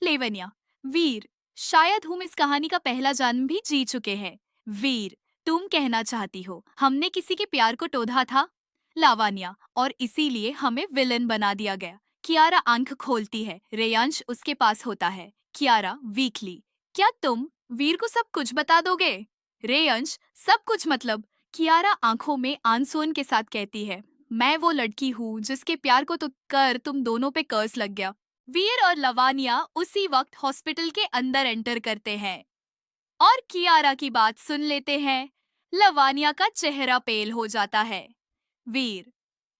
लेवनिया, वीर, शायद हम इस कहानी का पहला जन्म भी जी चुके हैं। वीर, तुम कहना चाहती हो हमने किसी के प्यार को टोधा था? लावानिया, और इसीलिए हमें विलन बना दिया गया। कियारा आंख खोलती है, रेयांश उसके पास होता है। कियारा वीकली, क्या तुम वीर को सब कुछ बता दोगे? रेयांश, सब कुछ मतलब? कियारा आंखों में आंसुओं के साथ कहती है, मैं वो लड़की हूँ जिसके प्यार को तो कर तुम दोनों पे कर्स लग गया। वीर और लवानिया उसी वक्त हॉस्पिटल के अंदर एंटर करते हैं और कियारा की बात सुन लेते हैं। लवानिया का चेहरा पेल हो जाता है। वीर,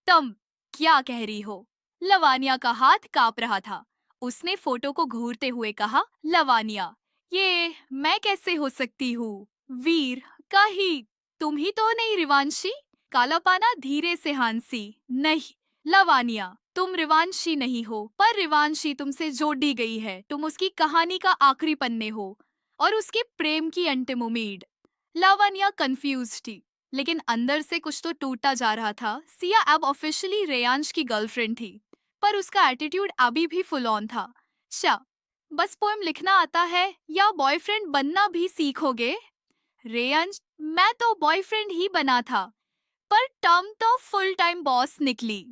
तुम क्या कह रही हो? लवानिया का हाथ कांप रहा था। उसने फोटो को घूरते हुए कहा, लवानिया, ये मैं कैसे हो सकती हूँ? वीर, कहीं तुम ही तो नहीं रिवांशी? काला पाना धीरे से हांसी, नहीं लवानिया, तुम रिवांशी नहीं हो, पर रिवांशी तुमसे जोड़ी गई है। तुम उसकी कहानी का आखिरी पन्ने हो और उसके प्रेम की अंतिम उम्मीद। लावण्या कंफ्यूज थी, लेकिन अंदर से कुछ तो टूटा जा रहा था। सिया अब ऑफिशियली रेयांश की गर्लफ्रेंड थी, पर उसका एटीट्यूड अभी भी फुल ऑन था। शा, बस पोएम लिखना आता है या बॉयफ्रेंड बनना भी सीखोगे? रेयांश, मैं तो बॉयफ्रेंड ही बना था, पर टर्म तो फुल टाइम बॉस निकली।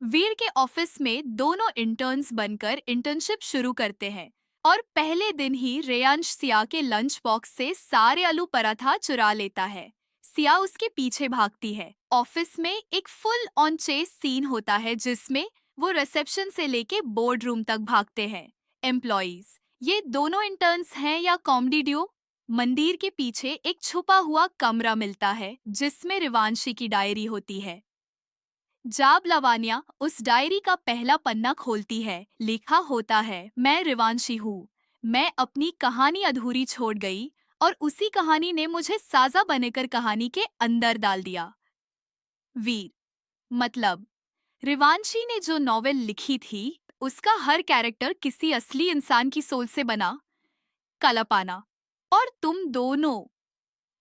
वीर के ऑफिस में दोनों इंटर्न्स बनकर इंटर्नशिप शुरू करते हैं और पहले दिन ही रेयांश सिया के लंच बॉक्स से सारे आलू पराठा चुरा लेता है। सिया उसके पीछे भागती है। ऑफिस में एक फुल ऑन चेस सीन होता है जिसमें वो रिसेप्शन से लेके बोर्ड रूम तक भागते हैं। एम्प्लॉइज, ये दोनों इंटर्न्स हैं या कॉमेडी ड्यू? मंदिर के पीछे एक छुपा हुआ कमरा मिलता है जिसमें रिवांशी की डायरी होती है। जाब लवानिया उस डायरी का पहला पन्ना खोलती है, लिखा होता है, मैं रिवांशी हूँ। मैं अपनी कहानी अधूरी छोड़ गई और उसी कहानी ने मुझे साजा बनकर कहानी के अंदर डाल दिया। वीर, मतलब रिवांशी ने जो नॉवेल लिखी थी उसका हर कैरेक्टर किसी असली इंसान की सोच से बना? कलापाना, और तुम दोनों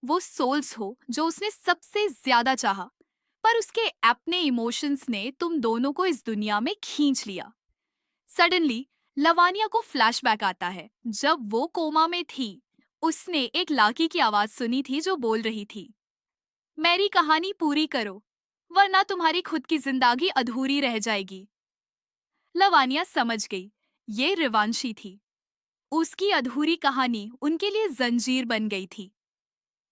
वो सोल्स हो जो उसने सबसे ज्यादा चाहा, पर उसके अपने इमोशंस ने तुम दोनों को इस दुनिया में खींच लिया। सडनली लवानिया को फ्लैशबैक आता है। जब वो कोमा में थी, उसने एक लाकी की आवाज सुनी थी जो बोल रही थी, मेरी कहानी पूरी करो, वरना तुम्हारी खुद की जिंदगी अधूरी रह जाएगी। लवानिया समझ गई, ये रिवांशी थी। उसकी अधूरी कहानी उनके लिए जंजीर बन गई थी।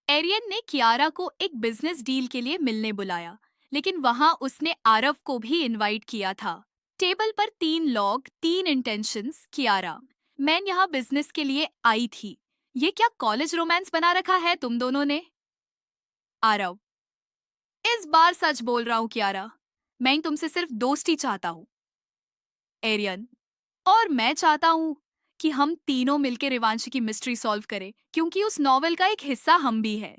एरियन ने कियारा को एक बिजनेस डील के लिए मिलने बुलाया, लेकिन वहां उसने आरव को भी इनवाइट किया था। टेबल पर 3 लॉग, 3 इंटेंशंस। कियारा, मैं यहाँ बिजनेस के लिए आई थी। ये क्या कॉलेज रोमांस बना रखा है तुम दोनों ने? आरव, इस बार सच बोल रहा हूँ कियारा, मैं तुमसे सिर्फ दोस्ती चाहता हूँ। एरियन, और मैं चाहता हूँ कि हम तीनों मिलकर रिवांशी की मिस्ट्री सॉल्व करें, क्योंकि उस नॉवेल का एक हिस्सा हम भी है।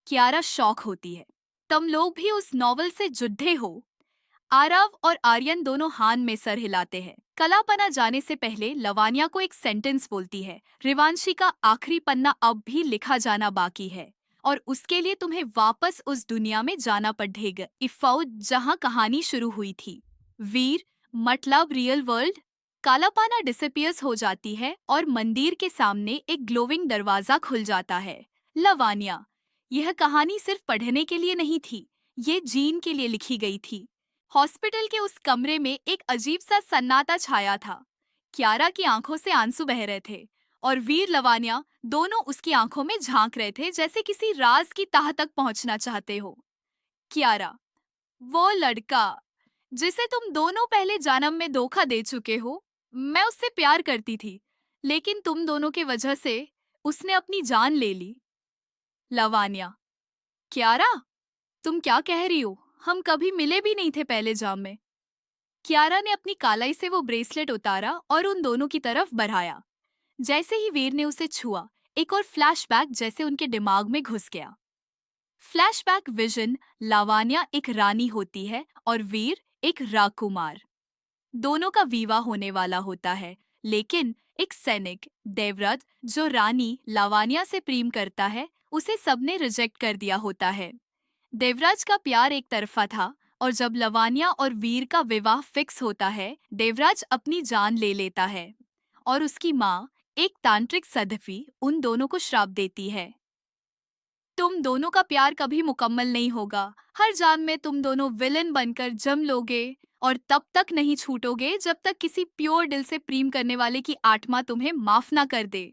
कियारा शॉक होती है। तुम लोग भी उस नॉवेल से जुड़े हो? आरव और आर्यन दोनों हान में सर हिलाते हैं। कलापना जाने से पहले लवानिया को एक सेंटेंस बोलती है, रिवांशी का आखिरी पन्ना अब भी लिखा जाना बाकी है और उसके लिए तुम्हें वापस उस दुनिया में जाना पड़ेगा इफ़ाउ जहां कहानी शुरू हुई थी। वीर, मतलब रियल वर्ल्ड। कालापाना डिसअपियर्स हो जाती है और मंदिर के सामने एक ग्लोविंग दरवाजा खुल जाता है। लवानिया, यह कहानी सिर्फ पढ़ने के लिए नहीं थी, ये जीन के लिए लिखी गई थी। हॉस्पिटल के उस कमरे में एक अजीब सा सन्नाटा छाया था। क्यारा की आंखों से आंसू बह रहे थे और वीर लवानिया दोनों उसकी आंखों में झांक रहे थे, जैसे किसी राज की तह तक पहुंचना चाहते हो। क्यारा, वो लड़का जिसे तुम दोनों पहले जन्म में धोखा दे चुके हो, मैं उससे प्यार करती थी, लेकिन तुम दोनों के वजह से उसने अपनी जान ले ली। लवानिया, क्यारा, तुम क्या कह रही हो? हम कभी मिले भी नहीं थे पहले जाम में। क्यारा ने अपनी कालाई से वो ब्रेसलेट उतारा और उन दोनों की तरफ बढ़ाया। जैसे ही वीर ने उसे छुआ, एक और फ्लैशबैक जैसे उनके दिमाग में घुस गया। फ्लैशबैक विजन, लावानिया एक रानी होती है और वीर एक राकुमार। दोनों का विवाह होने वाला होता है, लेकिन एक सैनिक देवव्रत जो रानी लावानिया से प्रेम करता है, उसे सबने रिजेक्ट कर दिया होता है। देवराज का प्यार एक तरफा था और जब लवानिया और वीर का विवाह फिक्स होता है, देवराज अपनी जान ले लेता है और उसकी माँ, एक तांत्रिक सदफी, उन दोनों को श्राप देती है। तुम दोनों का प्यार कभी मुकम्मल नहीं होगा। हर जाम में तुम दोनों विलन बनकर जम लोगे और तब तक नहीं छूटोगे जब तक किसी प्योर दिल से प्रेम करने वाले की आत्मा तुम्हें माफ ना कर दे।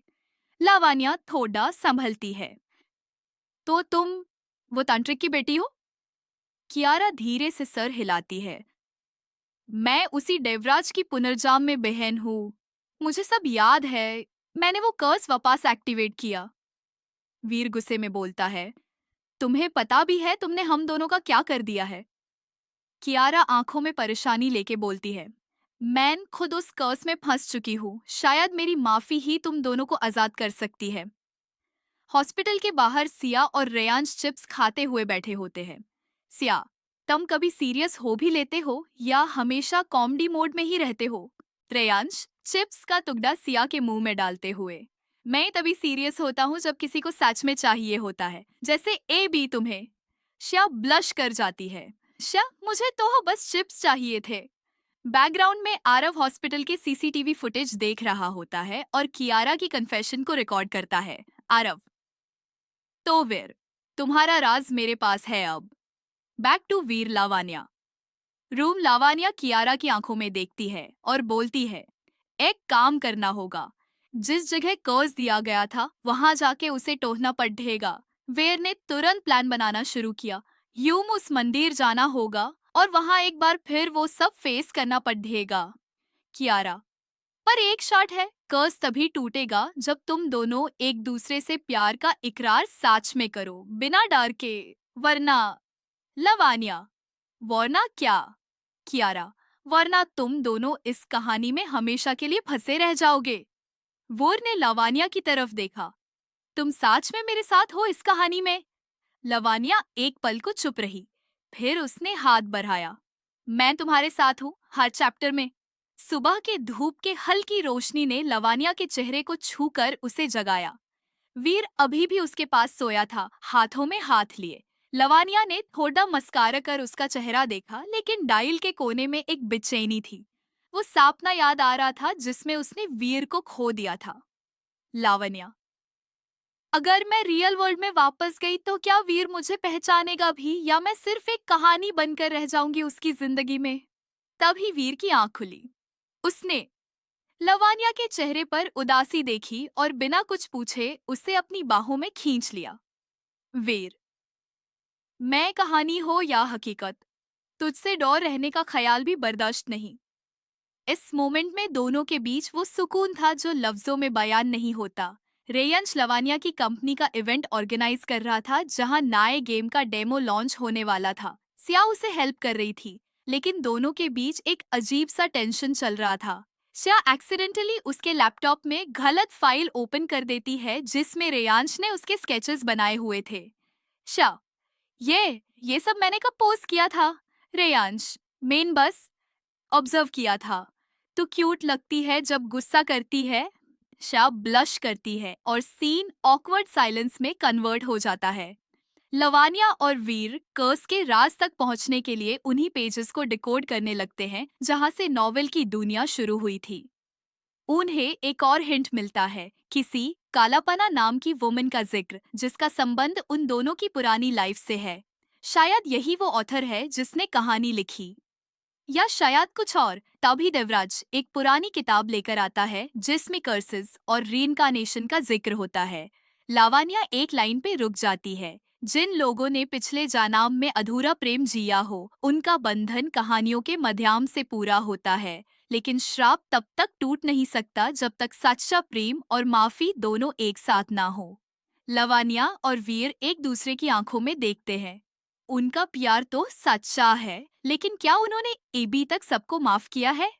लावानिया थोड़ा संभलती है। तो तुम वो तांत्रिक की बेटी हो? कियारा धीरे से सर हिलाती है। मैं उसी देवराज की पुनर्जाम में बहन हूँ। मुझे सब याद है। मैंने वो कर्स वापस एक्टिवेट किया। वीर गुस्से में बोलता है। तुम्हें पता भी है तुमने हम दोनों का क्या कर दिया है? कियारा आंखों में परेशानी लेके बोलती है। मैं खुद उस कर्स में फंस चुकी हूँ। शायद मेरी माफी ही तुम दोनों को आजाद कर सकती है। हॉस्पिटल के बाहर सिया और रेयांश चिप्स खाते हुए बैठे होते हैं। सिया, तुम कभी सीरियस हो भी लेते हो या हमेशा कॉमेडी मोड में ही रहते हो? रेयांश चिप्स का टुकड़ा सिया के मुंह में डालते हुए। मैं तभी सीरियस होता हूँ जब किसी को सच में चाहिए होता है, जैसे ए बी तुम्हें। श्या ब्लश कर जाती है। श्या, मुझे तो बस चिप्स चाहिए थे। बैकग्राउंड में आरव हॉस्पिटल के सीसीटीवी फुटेज देख रहा होता है और कियारा की कन्फेशन को रिकॉर्ड करता है। आरव, तो वीर, तुम्हारा राज मेरे पास है अब। Back to Veer Lavania. रूम लावानिया कियारा की आंखों में देखती है और बोलती है, एक काम करना होगा। जिस जगह कर्ज दिया गया था वहां जाके उसे टोहना पड़ेगा। वीर ने तुरंत प्लान बनाना शुरू किया। यूं उस मंदिर जाना होगा और वहां एक बार फिर वो सब फेस करना पड़ेगा। कियारा, पर एक शर्त है, कर्ज तभी टूटेगा जब तुम दोनों एक दूसरे से प्यार का इकरार सच में करो, बिना डर के। वरना। लवानिया, वरना क्या? कियारा, वरना तुम दोनों इस कहानी में हमेशा के लिए फंसे रह जाओगे। वोर ने लवानिया की तरफ देखा। तुम सच में मेरे साथ हो इस कहानी में? लवानिया एक पल को चुप रही, फिर उसने हाथ बढ़ाया। मैं तुम्हारे साथ हूँ हर चैप्टर में। सुबह के धूप के हल्की रोशनी ने लवानिया के चेहरे को छूकर उसे जगाया। वीर अभी भी उसके पास सोया था, हाथों में हाथ लिए। लवानिया ने थोड़ा मस्कारा कर उसका चेहरा देखा, लेकिन डायल के कोने में एक बेचैनी थी। वो सपना याद आ रहा था जिसमें उसने वीर को खो दिया था। लावण्या, अगर मैं रियल वर्ल्ड में वापस गई तो क्या वीर मुझे पहचानेगा भी, या मैं सिर्फ एक कहानी बनकर रह जाऊंगी उसकी जिंदगी में? तभी वीर की आंख खुली। उसने लवानिया के चेहरे पर उदासी देखी और बिना कुछ पूछे उसे अपनी बाहों में खींच लिया। वीर, मैं कहानी हो या हकीकत, तुझसे डर रहने का ख्याल भी बर्दाश्त नहीं। इस मोमेंट में दोनों के बीच वो सुकून था जो लफ्जों में बयान नहीं होता। रेयंश लवानिया की कंपनी का इवेंट ऑर्गेनाइज कर रहा था जहां नए गेम का डेमो लॉन्च होने वाला था। सिया उसे हेल्प कर रही थी। लेकिन दोनों के बीच एक अजीब सा टेंशन चल रहा था। श्या एक्सीडेंटली उसके लैपटॉप में गलत फाइल ओपन कर देती है जिसमें रेयांश ने उसके स्केचेस बनाए हुए थे। श्या, ये सब मैंने कब पोस्ट किया था? रेयांश, मेन बस ऑब्जर्व किया था। तू क्यूट लगती है जब गुस्सा करती है। शा ब्लश करती है और सीन ऑकवर्ड साइलेंस में कन्वर्ट हो जाता है। लवानिया और वीर कर्स के राज तक पहुंचने के लिए उन्हीं पेजेस को डिकोड करने लगते हैं जहां से नॉवेल की दुनिया शुरू हुई थी। उन्हें एक और हिंट मिलता है, किसी कालापना नाम की वुमन का जिक्र जिसका संबंध उन दोनों की पुरानी लाइफ से है। शायद यही वो ऑथर है जिसने कहानी लिखी, या शायद कुछ और। तभी देवराज एक पुरानी किताब लेकर आता है जिसमें कर्सेस और रीइंकार्नेशन का जिक्र होता है। लावानिया एक लाइन पे रुक जाती है, जिन लोगों ने पिछले जन्म में अधूरा प्रेम जिया हो उनका बंधन कहानियों के माध्यम से पूरा होता है, लेकिन श्राप तब तक टूट नहीं सकता जब तक सच्चा प्रेम और माफी दोनों एक साथ ना हो। लवानिया और वीर एक दूसरे की आंखों में देखते हैं। उनका प्यार तो सच्चा है, लेकिन क्या उन्होंने अभी तक सबको माफ किया है?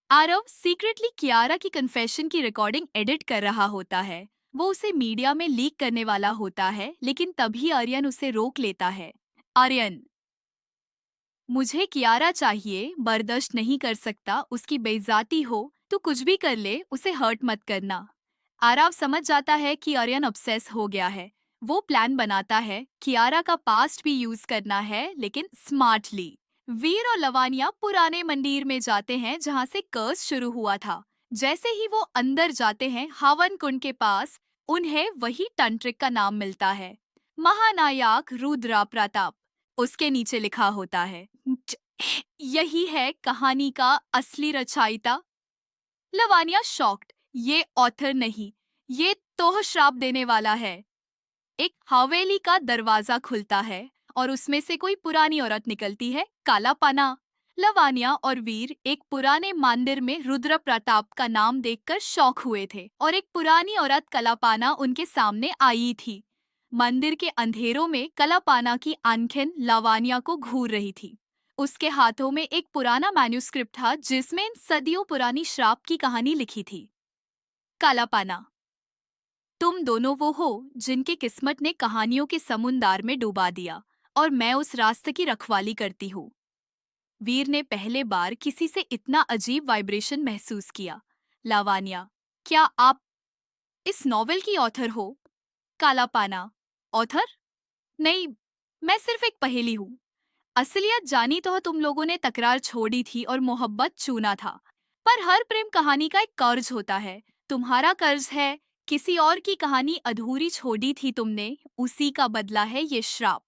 आरव सीक्रेटली कियारा की कन्फेशन की रिकॉर्डिंग एडिट कर रहा होता है। वो उसे मीडिया में लीक करने वाला होता है, लेकिन तभी आर्यन उसे रोक लेता है। आर्यन, मुझे कियारा चाहिए, बर्दाश्त नहीं कर सकता उसकी बेइज्जती हो। तू कुछ भी कर ले, उसे हर्ट मत करना। आरव समझ जाता है कि आर्यन ऑब्सेस हो गया है। वो प्लान बनाता है कियारा का पास्ट भी यूज करना है, लेकिन स्मार्टली। वीर और लवानिया पुराने मंदिर में जाते हैं जहाँ से कर्स शुरू हुआ था। जैसे ही वो अंदर जाते हैं हवन कुंड के पास, उन्हें वही तंत्रिक का नाम मिलता है, महानायक रुद्रा प्रताप। उसके नीचे लिखा होता है, यही है कहानी का असली रचयिता। लवानिया शॉक्ड, ये ऑथर नहीं, ये तो श्राप देने वाला है। एक हवेली का दरवाजा खुलता है और उसमें से कोई पुरानी औरत निकलती है, काला पाना। लवानिया और वीर एक पुराने मंदिर में रुद्र प्रताप का नाम देखकर शौक हुए थे और एक पुरानी औरत कलापाना उनके सामने आई थी। मंदिर के अंधेरों में कलापाना की आंखें लवानिया को घूर रही थी। उसके हाथों में एक पुराना मैन्युस्क्रिप्ट था जिसमें इन सदियों पुरानी श्राप की कहानी लिखी थी। कालापाना, तुम दोनों वो हो जिनके किस्मत ने कहानियों के समुंदर में डुबा दिया, और मैं उस रास्ते की रखवाली करती हूँ। वीर ने पहले बार किसी से इतना अजीब वाइब्रेशन महसूस किया। लावानिया, क्या आप इस नॉवेल की ऑथर हो? कालापाना, ऑथर? नहीं, मैं सिर्फ एक पहेली हूँ। असलियत जानी तो तुम लोगों ने तकरार छोड़ी थी और मोहब्बत चुना था। पर हर प्रेम कहानी का एक कर्ज होता है। तुम्हारा कर्ज है, किसी और की कहानी अधूरी छोड़ी थी तुमने, उसी का बदला है ये श्राप।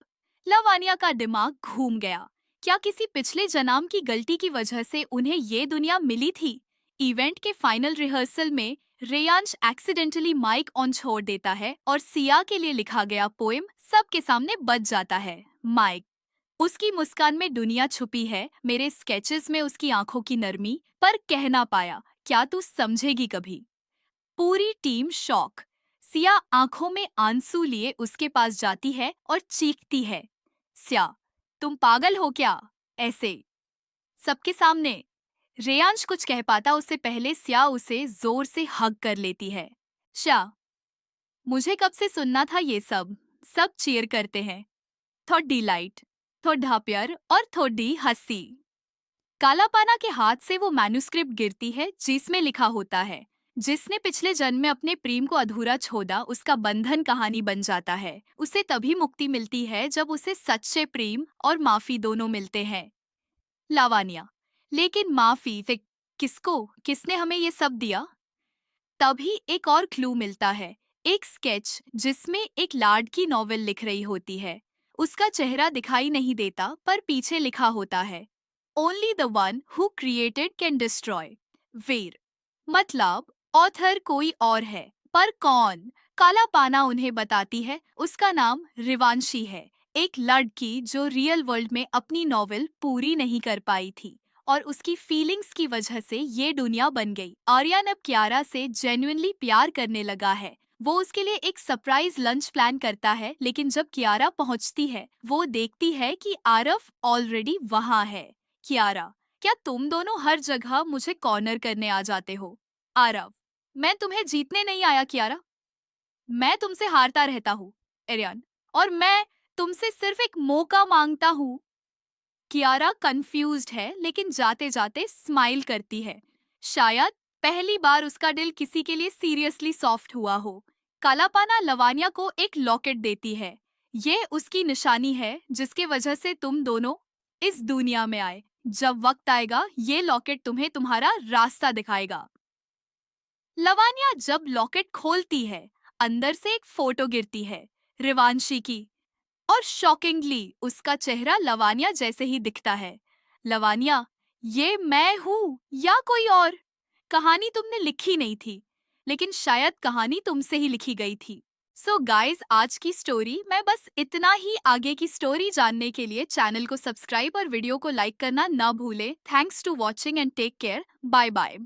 लवानिया का दिमाग घूम गया। क्या किसी पिछले जन्म की गलती की वजह से उन्हें ये दुनिया मिली थी? इवेंट के फाइनल रिहर्सल में रेयांश एक्सीडेंटली माइक ऑन छोड़ देता है और सिया के लिए लिखा गया पोएम सबके सामने बज जाता है। माइक, उसकी मुस्कान में दुनिया छुपी है, मेरे स्केचेस में उसकी आंखों की नरमी, पर कह ना पाया, क्या तू समझेगी कभी? पूरी टीम शॉक। सिया आंखों में आंसू लिए उसके पास जाती है और चीखती है, सिया, तुम पागल हो क्या? ऐसे सबके सामने। रेयांश कुछ कह पाता उससे पहले सिया उसे जोर से हग कर लेती है। श्या, मुझे कब से सुनना था ये सब। सब चीयर करते हैं, थोड़ी लाइट, थोड़ा प्यार और थोड़ी हंसी। कालापाना के हाथ से वो मैन्युस्क्रिप्ट गिरती है जिसमें लिखा होता है, जिसने पिछले जन्म में अपने प्रेम को अधूरा छोड़ा उसका बंधन कहानी बन जाता है। उसे तभी मुक्ति मिलती है जब उसे सच्चे प्रेम और माफी दोनों मिलते हैं। लावानिया, लेकिन माफी वे किसको, किसने हमें ये सब दिया? तभी एक और क्लू मिलता है, एक स्केच जिसमें एक लाड की नॉवेल लिख रही होती है। उसका चेहरा दिखाई नहीं देता पर पीछे लिखा होता है, only the one who created can destroy. Veer, मतलब ऑथर कोई और है, पर कौन? काला पाना उन्हें बताती है, उसका नाम रिवांशी है, एक लड़की जो रियल वर्ल्ड में अपनी नॉवेल पूरी नहीं कर पाई थी और उसकी फीलिंग्स की वजह से ये दुनिया बन गई। आर्यन अब कियारा से जेन्युइनली प्यार करने लगा है। वो उसके लिए एक सरप्राइज लंच प्लान करता है, लेकिन जब कियारा पहुंचती है वो देखती है कि आरफ ऑलरेडी वहां है। कियारा, क्या तुम दोनों हर जगह मुझे कॉर्नर करने आ जाते हो? आरव, मैं तुम्हें जीतने नहीं आया कियारा, मैं तुमसे हारता रहता हूँ। एरियन, और मैं तुमसे सिर्फ एक मौका मांगता हूँ। कियारा कंफ्यूज्ड है लेकिन जाते जाते स्माइल करती है। शायद पहली बार उसका दिल किसी के लिए सीरियसली सॉफ्ट हुआ हो। कालापाना लवानिया को एक लॉकेट देती है। ये उसकी निशानी है जिसके वजह से तुम दोनों इस दुनिया में आए। जब वक्त आएगा ये लॉकेट तुम्हें तुम्हारा रास्ता दिखाएगा। लवानिया जब लॉकेट खोलती है, अंदर से एक फोटो गिरती है, रिवांशी की। और शॉकिंगली उसका चेहरा लवानिया जैसे ही दिखता है। लवानिया, ये मैं हूँ या कोई और? कहानी तुमने लिखी नहीं थी, लेकिन शायद कहानी तुमसे ही लिखी गई थी। सो गाइस, आज की स्टोरी मैं बस इतना ही। आगे की स्टोरी जानने के लिए चैनल को सब्सक्राइब और वीडियो को लाइक करना ना भूलें। Thanks to watching and take care. Bye bye.